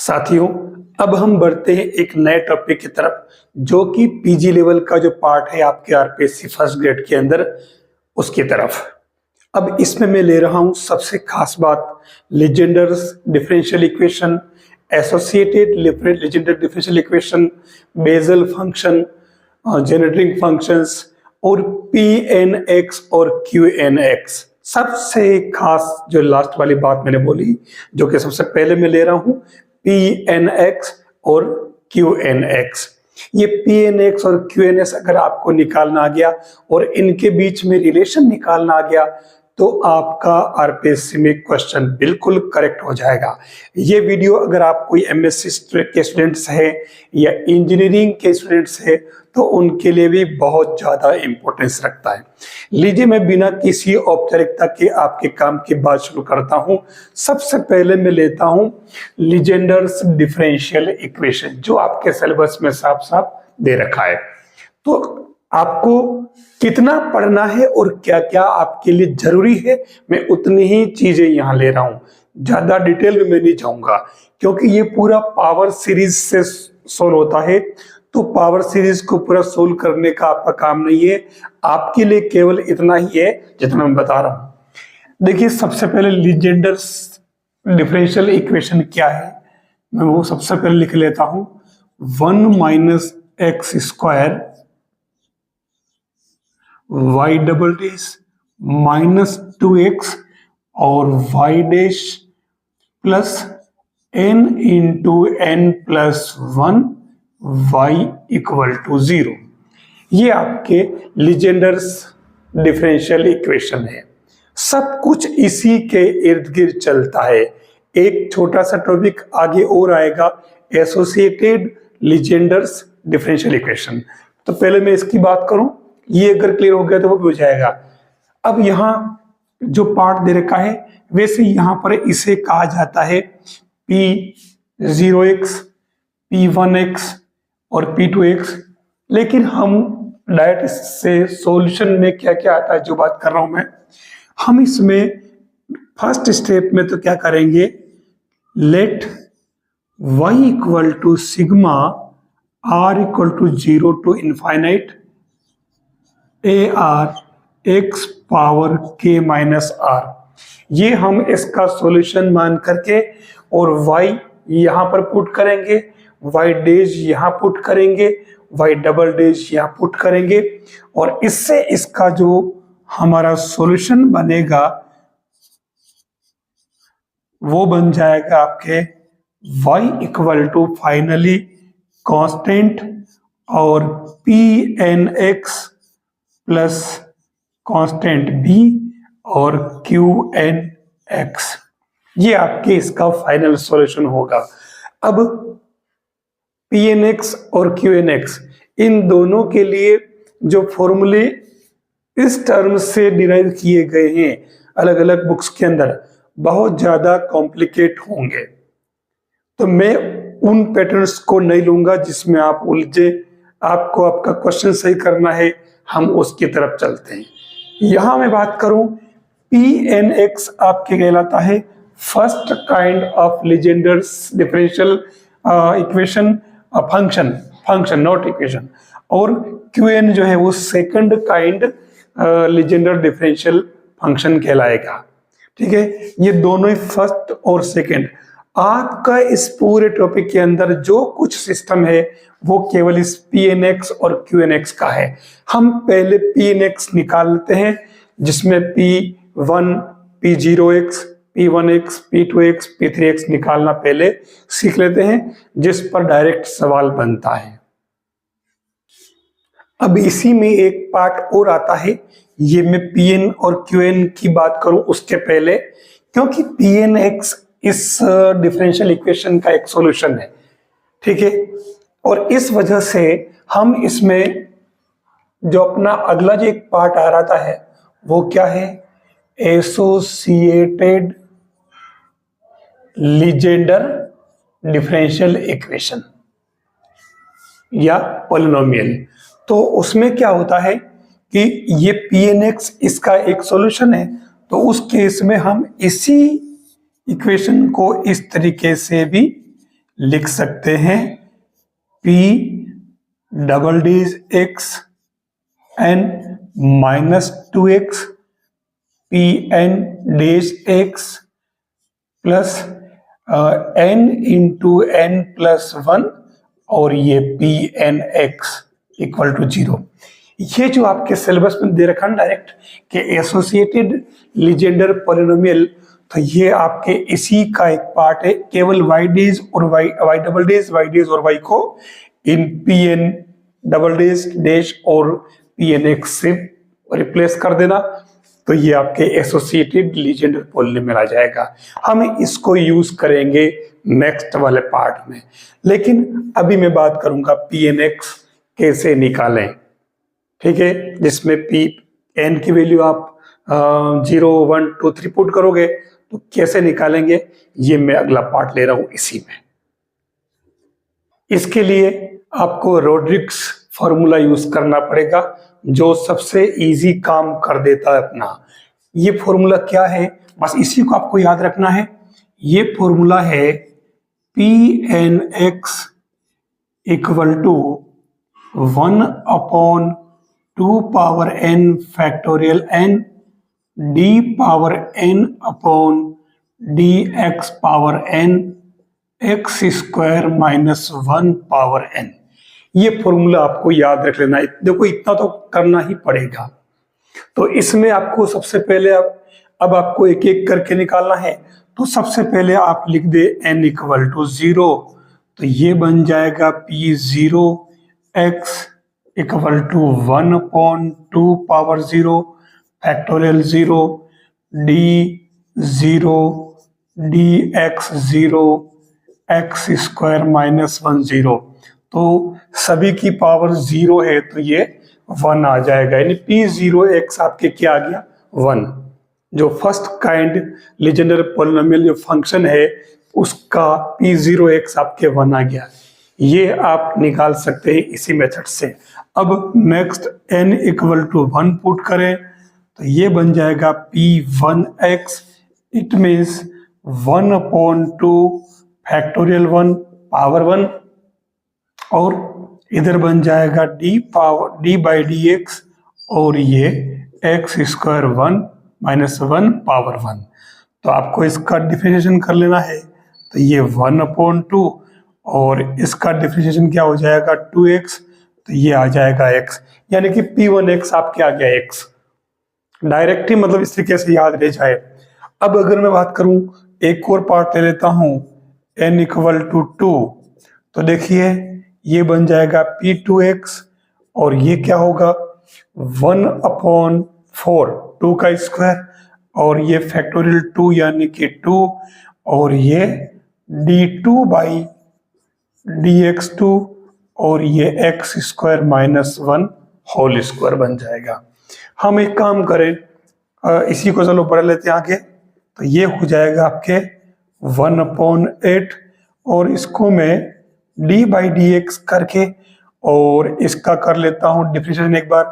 साथियों, अब हम बढ़ते हैं एक नए टॉपिक की तरफ जो कि पीजी लेवल का जो पार्ट है आपके आरपीएससी फर्स्ट ग्रेड के अंदर, उसकी तरफ। अब इसमें मैं ले रहा हूं सबसे खास बात, Legendre's differential equation, associated Legender differential equation, Bessel function, generating functions और पीएनएक्स और क्यूएनएक्स। सबसे खास जो लास्ट वाली बात मैंने बोली, जो कि सबसे पहले मैं ले रहा हूं, पीएनएक्स और क्यूएनएक्स। ये पीएनएक्स और क्यूएनएक्स अगर आपको निकालना आ गया और इनके बीच में रिलेशन निकालना आ गया तो आपका आरपीएससी में क्वेश्चन बिल्कुल करेक्ट हो जाएगा। ये वीडियो अगर आप कोई एमएससी के स्टूडेंट्स हैं या इंजीनियरिंग के स्टूडेंट्स हैं तो उनके लिए भी बहुत ज्यादा इंपॉर्टेंस रखता है। लीजिए, मैं बिना किसी औपचारिकता के आपके काम की बात शुरू करता हूं। सबसे पहले मैं लेता हूं लीजेंडर्स डिफरेंशियल इक्वेशन, जो आपके सिलेबस में साफ साफ दे रखा है। तो आपको कितना पढ़ना है और क्या क्या आपके लिए जरूरी है, मैं उतनी ही चीजें यहां ले रहा हूं। ज्यादा डिटेल में मैं नहीं जाऊंगा क्योंकि ये पूरा पावर सीरीज से सोल्व होता है। तो पावर सीरीज को पूरा सोल्व करने का आपका काम नहीं है, आपके लिए केवल इतना ही है जितना मैं बता रहा हूं। देखिए, सबसे पहले लीजेंडर्स डिफरेंशियल इक्वेशन क्या है, मैं वो सबसे पहले लिख लेता हूं। 1 minus x square y double dash minus 2x और y dash plus n into n plus 1 y equal to 0। ये आपके लीजेंडर्स डिफरेंशियल इक्वेशन है। सब कुछ इसी के इर्द गिर्द चलता है। एक छोटा सा टॉपिक आगे और आएगा, एसोसिएटेड लीजेंडर्स डिफरेंशियल इक्वेशन। तो पहले मैं इसकी बात करूं, ये अगर क्लियर हो गया तो वो भी हो जाएगा। अब यहां जो पार्ट दे रखा है, वैसे यहां पर इसे कहा जाता है P0x, P1x और P2x। लेकिन हम डायरेक्ट से सॉल्यूशन में क्या क्या आता है जो बात कर रहा हूं मैं, हम इसमें फर्स्ट स्टेप में तो क्या करेंगे, let y equal to sigma r equal to 0 to infinite AR x power k minus r। ये हम इसका सॉल्यूशन मान करके और y यहां पर पुट करेंगे, y डैश यहां पुट करेंगे, y डबल डैश यहां पुट करेंगे और इससे इसका जो हमारा सॉल्यूशन बनेगा वो बन जाएगा आपके y equal to finally constant और pnx प्लस कांस्टेंट b और qnx। ये आपके इसका फाइनल सॉल्यूशन होगा। अब pnx और qnx, इन दोनों के लिए जो फॉर्मूले इस टर्म से डिराइव किए गए हैं अलग अलग बुक्स के अंदर, बहुत ज्यादा कॉम्प्लिकेट होंगे। तो मैं उन पैटर्न्स को नहीं लूंगा जिसमें आप उलझे। आपको आपका क्वेश्चन सही करना है, हम उसकी तरफ चलते हैं। यहां मैं बात करूं, pnx आपके कहलाता है first kind of Legendre's differential equation, function not equation, और qn जो है वो second kind Legender differential function कहलाएगा। ठीक है, ये दोनों ही फर्स्ट और सेकंड। आपका इस पूरे टॉपिक के अंदर जो कुछ सिस्टम है वो केवल इस pnx और qnx का है। हम पहले pnx निकालते हैं जिसमें p1, p0x, p1x, p2x, p3x निकालना पहले सीख लेते हैं, जिस पर डायरेक्ट सवाल बनता है। अब इसी में एक पार्ट और आता है, ये मैं pn और qn की बात करूं उसके पहले, क्योंकि pnx इस डिफरेंशियल इक्वेशन का एक सॉल्यूशन है। ठीक है, और इस वजह से हम इसमें जो अपना अगला जो एक पार्ट आ रहा है वो क्या है, एसोसिएटेड लीजेंडर डिफरेंशियल इक्वेशन या पॉलिनोमियल। तो उसमें क्या होता है कि ये pnx इसका एक सॉल्यूशन है, तो उस केस में हम इसी इक्वेशन को इस तरीके से भी लिख सकते हैं p double dash x n minus 2x p n dash x plus n into n plus 1 और ये p N x equal to 0। ये जो आपके सिलेबस में दे रखा है डायरेक्ट कि एसोसिएटेड लीजेंडर पॉलिनोमियल, तो ये आपके इसी का एक पार्ट है। केवल वाई डेज और Y double days, Y days और वाई को इन P N double days dash और पी एन एक्स से रिप्लेस कर देना, तो ये आपके एसोसिएटेड लीजेंडर पॉलिनोमियल आ जाएगा। हम इसको यूज करेंगे नेक्स्ट वाले पार्ट में, लेकिन अभी मैं बात करूंगा पी एन एक्स कैसे निकालें, ठीक है, जिसमें पी एन की वैल्यू आप 0 1 2 3 पुट करोगे तो कैसे निकालेंगे, ये मैं अगला पार्ट ले रहा हूं इसी में। इसके लिए आपको रोड्रिक्स फॉर्मूला यूज करना पड़ेगा, जो सबसे इजी काम कर देता है अपना। ये फॉर्मूला क्या है, बस इसी को आपको याद रखना है। ये फॉर्मूला है p N x equal to 1/2 power n factorial n d power n upon d x power n x square minus 1 power n। ये फॉर्मूला आपको याद रख लेना है। देखो इतना तो करना ही पड़ेगा। तो इसमें आपको सबसे पहले अब आपको एक एक करके निकालना है। तो सबसे पहले आप लिख दे n इक्वल टू 0, तो ये बन जाएगा p0 x equal to 1/2 power 0 factorial 0 d0 dx0 x square minus 1 0। तो सभी की पावर 0 है तो ये 1 आ जाएगा, यानी p0x आपके क्या आ गया 1। जो फर्स्ट काइंड लीजेंडर पॉलिनोमियल जो फंक्शन है उसका p0x आपके 1 आ गया। ये आप निकाल सकते हैं इसी मेथड से। अब next n equal to 1 put करें तो ये बन जाएगा p1x, it means 1/2 factorial 1 power 1, और इधर बन जाएगा d बाई डी एक्स और ये x स्क्वायर 1 माइनस 1 पावर 1। तो आपको इसका डिफरेंशिएशन कर लेना है, तो ये 1/2 और इसका डिफरेंशिएशन क्या हो जाएगा 2x, तो ये आ जाएगा x, यानी कि p1x आपके आ गया x। डायरेक्ट ही मतलब इस तरीके से याद रह जाए। अब अगर मैं बात करूं एक और पार्ट ले लेता हूं n इक्वल टू 2, तो देखिए ये बन जाएगा p2x और ये क्या होगा 1/4 2 का स्क्वायर और ये फैक्टोरियल 2 यानी कि 2 और ये d2 बाई dx2 और ये x square minus 1 whole square बन जाएगा। हम एक काम करें, इसी को चलो बढ़ा लेते हैं आगे, तो ये हो जाएगा आपके 1/8 और इसको मैं d बाई डी एक्स करके और इसका कर लेता हूँ डिफरेंशिएशन एक बार,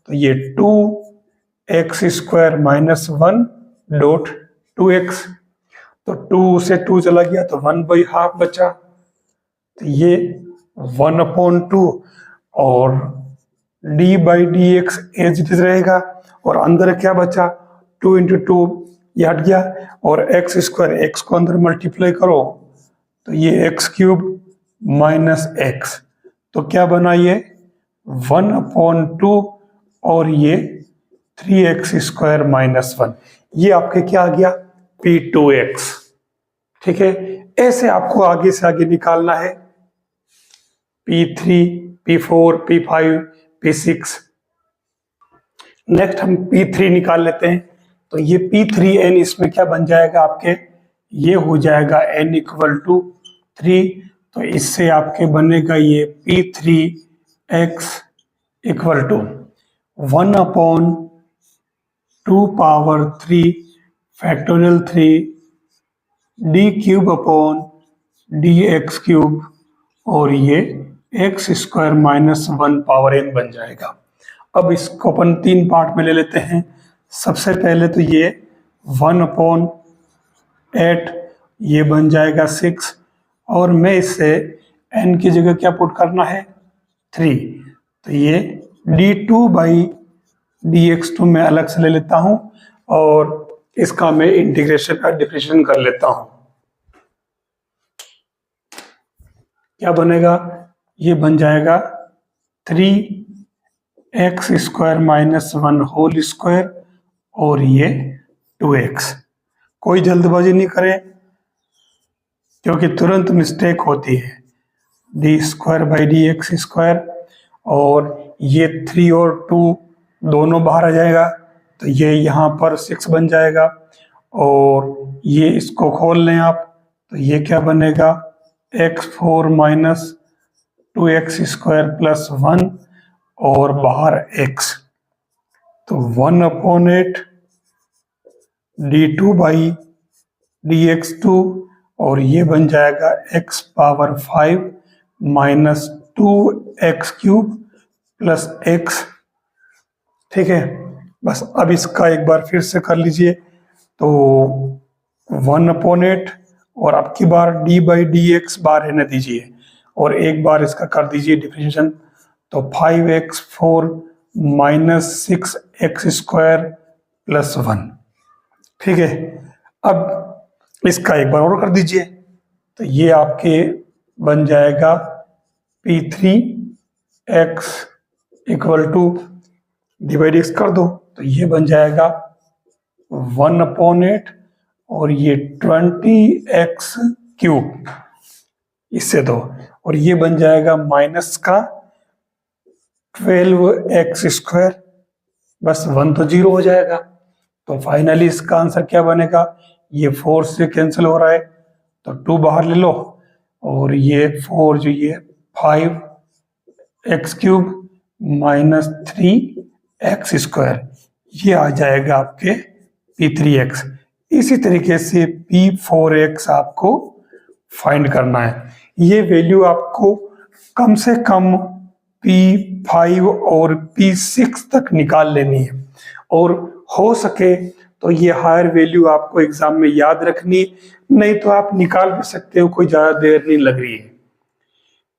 तो ये 2x square minus 1 dot 2x, तो 2 से 2 चला गया तो 1/2 बचा, तो ये 1/2 और d by d x as it is रहेगा और अंदर क्या बचा 2 इंटू 2 ये हट गया और x स्क्वायर x को अंदर मल्टीप्लाई करो तो ये x क्यूब माइनस x, तो क्या बना ये 1/2 और ये 3x स्क्वायर माइनस 1, ये आपके क्या आ गया p2x। ठीक है, ऐसे आपको आगे से आगे निकालना है p3 p4 p5 p6। Next हम p3 निकाल लेते हैं, तो ये p3n इसमें क्या बन जाएगा आपके, ये हो जाएगा n इक्वल टू 3, तो इससे आपके बनेगा ये p3x equal to 1/2 power 3 factorial 3 d cube upon dx cube और ये x square minus 1 power n बन जाएगा। अब इसको अपन 3 पार्ट में ले लेते हैं। सबसे पहले तो ये 1/8 ये बन जाएगा 6 और मैं इससे n की जगह क्या पुट करना है 3, तो ये d2/dx2 मैं अलग से ले लेता हूं और इसका मैं इंटीग्रेशन का डिफरेंशिएशन कर लेता हूं। क्या बनेगा, ये बन जाएगा 3x² - 1 होल स्क्वायर और ये 2x। कोई जल्दबाजी नहीं करें क्योंकि तुरंत मिस्टेक होती है। d²/dx² और ये 3 और 2 दोनों बाहर आ जाएगा तो ये यहाँ पर 6 बन जाएगा और ये इसको खोल लें आप तो ये क्या बनेगा x4 - 2x² + 1 और बाहर x, तो 1/8 d2/dx2 और ये बन जाएगा x⁵ - 2x³ + x। ठीक है, बस अब इसका एक बार फिर से कर लीजिए तो 1/8 और अब की बार d/dx बार रहने दीजिए और एक बार इसका कर दीजिए डिफरेंशिएशन, तो 5x4 - 6x² + 1। ठीक है, अब इसका एक बार और कर दीजिए तो ये आपके बन जाएगा p3x = d/dx कर दो तो ये बन जाएगा 1/8 और ये 20x³ इससे दो और ये बन जाएगा माइनस का 12x², बस 1 तो 0 हो जाएगा। तो फाइनली इसका आंसर क्या बनेगा, ये 4 से कैंसिल हो रहा है तो 2 बाहर ले लो और ये 4 जो ये 5x³ - 3x² ये आ जाएगा आपके p3x। इसी तरीके से p4x आपको फाइंड करना है। ये वैल्यू आपको कम से कम p5 और p6 तक निकाल लेनी है और हो सके तो ये हायर वैल्यू आपको एग्जाम में याद रखनी, नहीं तो आप निकाल भी सकते हो, कोई ज्यादा देर नहीं लग रही है।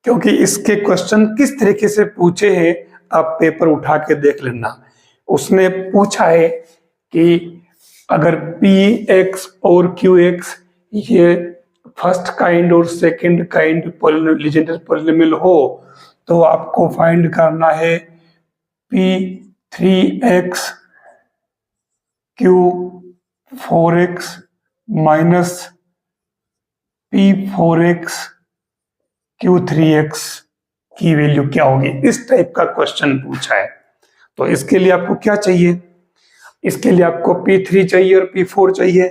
क्योंकि इसके क्वेश्चन किस तरीके से पूछे हैं आप पेपर उठा के देख लेना। उसने पूछा है कि अगर px और qx ये फर्स्ट काइंड और सेकंड काइंड लीजेंडर पॉलिनोमियल हो तो आपको फाइंड करना है p3x q4x - p4x q3x की वैल्यू क्या होगी। इस टाइप का क्वेश्चन पूछा है तो इसके लिए आपको क्या चाहिए, इसके लिए आपको p3 चाहिए और p4 चाहिए।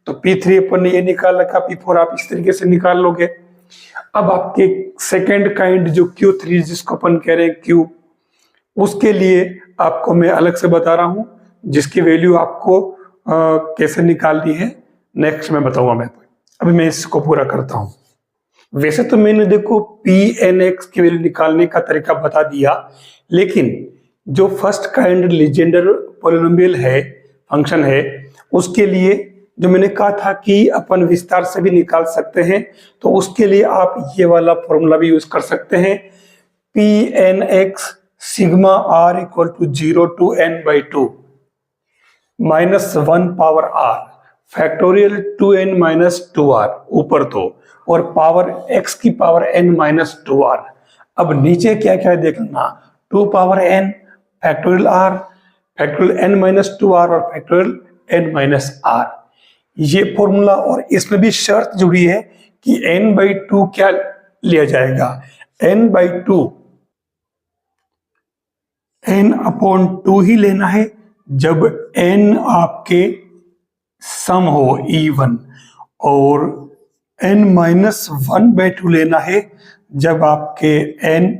तो p3 अपन ने ये निकाल रखा, p4 आप इस तरीके से निकाल लोगे। अब आपके सेकंड काइंड जो q3 जिसको अपन कह रहे हैं q, उसके लिए आपको मैं अलग से बता रहा हूं जिसकी वैल्यू आपको कैसे निकालनी है नेक्स्ट में बताऊंगा मैं। अभी मैं इसको पूरा करता हूं। वैसे तो मैंने देखो pnx की वैल्यू निकालने का तरीका बता दिया, लेकिन जो फर्स्ट काइंड लीजेंडर पॉलिनोमियल है फंक्शन है उसके लिए जो मैंने कहा था कि अपन विस्तार से भी निकाल सकते हैं, तो उसके लिए आप ये वाला फॉर्मूला भी यूज कर सकते हैं। pnx sigma r = 0 to n/2 -1 power r factorial 2n - 2r ऊपर तो और पावर x की पावर n - 2r। अब नीचे क्या क्या देखना, 2 power n factorial r factorial n - 2r और फैक्टोरियल n - r ये फॉर्मूला। और इसमें भी शर्त जुड़ी है कि n/2 क्या लिया जाएगा, n/2 n/2 ही लेना है जब n आपके सम हो इवन, और n-1/2 लेना है जब आपके n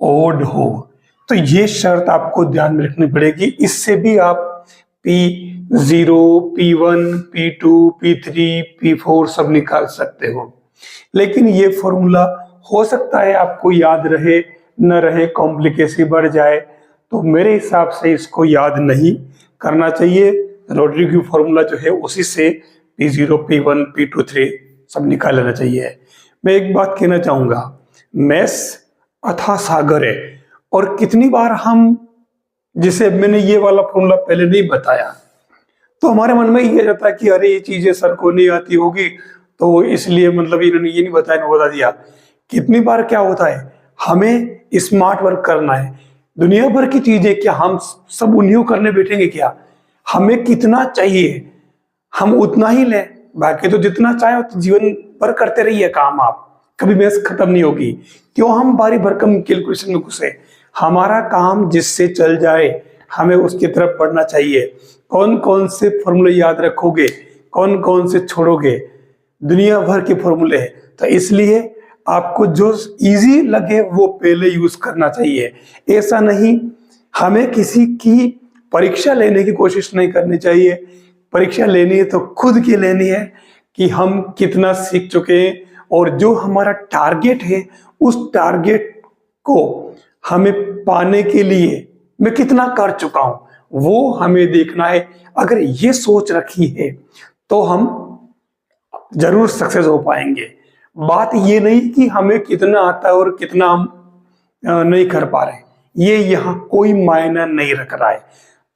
ओड हो। तो ये शर्त आपको ध्यान में रखनी पड़ेगी। इससे भी आप p0, p1, p2, p3, p4 सब निकाल सकते हो, लेकिन ये फॉर्मूला हो सकता है आपको याद रहे न रहे, कॉम्प्लिकेशन बढ़ जाए, तो मेरे हिसाब से इसको याद नहीं करना चाहिए। रोड्रिग्यू फॉर्मूला जो है उसी से p0, p1, p2, 3 सब निकाल लेना चाहिए। मैं एक बात कहना चाहूंगा, मैथ्स अथाह सागर है। और कितनी बार हम, जिसे मैंने ये वाला फॉर्मूला पहले नहीं बताया, तो हमारे मन में ये रहता है कि अरे ये चीजें सर को नहीं आती होगी, तो इसलिए मतलब इन्होंने ये नहीं बताया, नहीं बता दिया। कितनी बार क्या होता है, हमें स्मार्ट वर्क करना है, दुनिया भर की चीजें, क्या हम सब उन्हीं करने बैठेंगे क्या? हमें कितना चाहिए हम उतना ही लें, बाकी तो जितना चाहे तो जीवन भर करते रहिए काम, आप कभी मैथ्स खत्म नहीं होगी। क्यों हम बारी भरकम कैलकुलेशन में घुसे? हमारा काम जिससे चल जाए हमें उसकी तरफ बढ़ना चाहिए। कौन कौन से फॉर्मूले याद रखोगे, कौन कौन से छोड़ोगे, दुनिया भर के फॉर्मूले हैं। तो इसलिए आपको जो इजी लगे वो पहले यूज करना चाहिए। ऐसा नहीं, हमें किसी की परीक्षा लेने की कोशिश नहीं करनी चाहिए। परीक्षा लेनी है तो खुद की लेनी है कि हम कितना सीख चुके हैं, और जो हमारा टारगेट है उस टारगेट को हमें पाने के लिए मैं कितना कर चुका हूं वो हमें देखना है। अगर ये सोच रखी है तो हम जरूर सक्सेस हो पाएंगे। बात ये नहीं कि हमें कितना आता है और कितना हम नहीं कर पा रहे, ये यहाँ कोई मायना नहीं रख रहा है।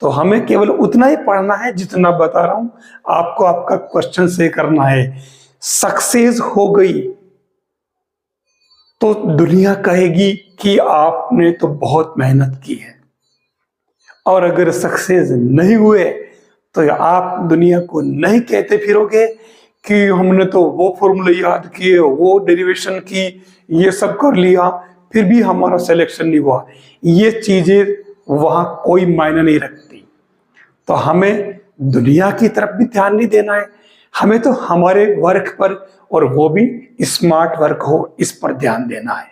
तो हमें केवल उतना ही पढ़ना है जितना बता रहा हूं आपको, आपका क्वेश्चन से करना है। सक्सेस हो गई तो दुनिया कहेगी कि आपने तो बहुत मेहनत की है, और अगर सक्सेस नहीं हुए तो आप दुनिया को नहीं कहते फिरोगे कि हमने तो वो फॉर्मूले याद किए, वो डेरिवेशन की, ये सब कर लिया, फिर भी हमारा सिलेक्शन नहीं हुआ। ये चीजें वहां कोई मायने नहीं रखती। तो हमें दुनिया की तरफ भी ध्यान नहीं देना है, हमें तो हमारे वर्क पर, और वो भी स्मार्ट वर्क हो, इस पर ध्यान देना है।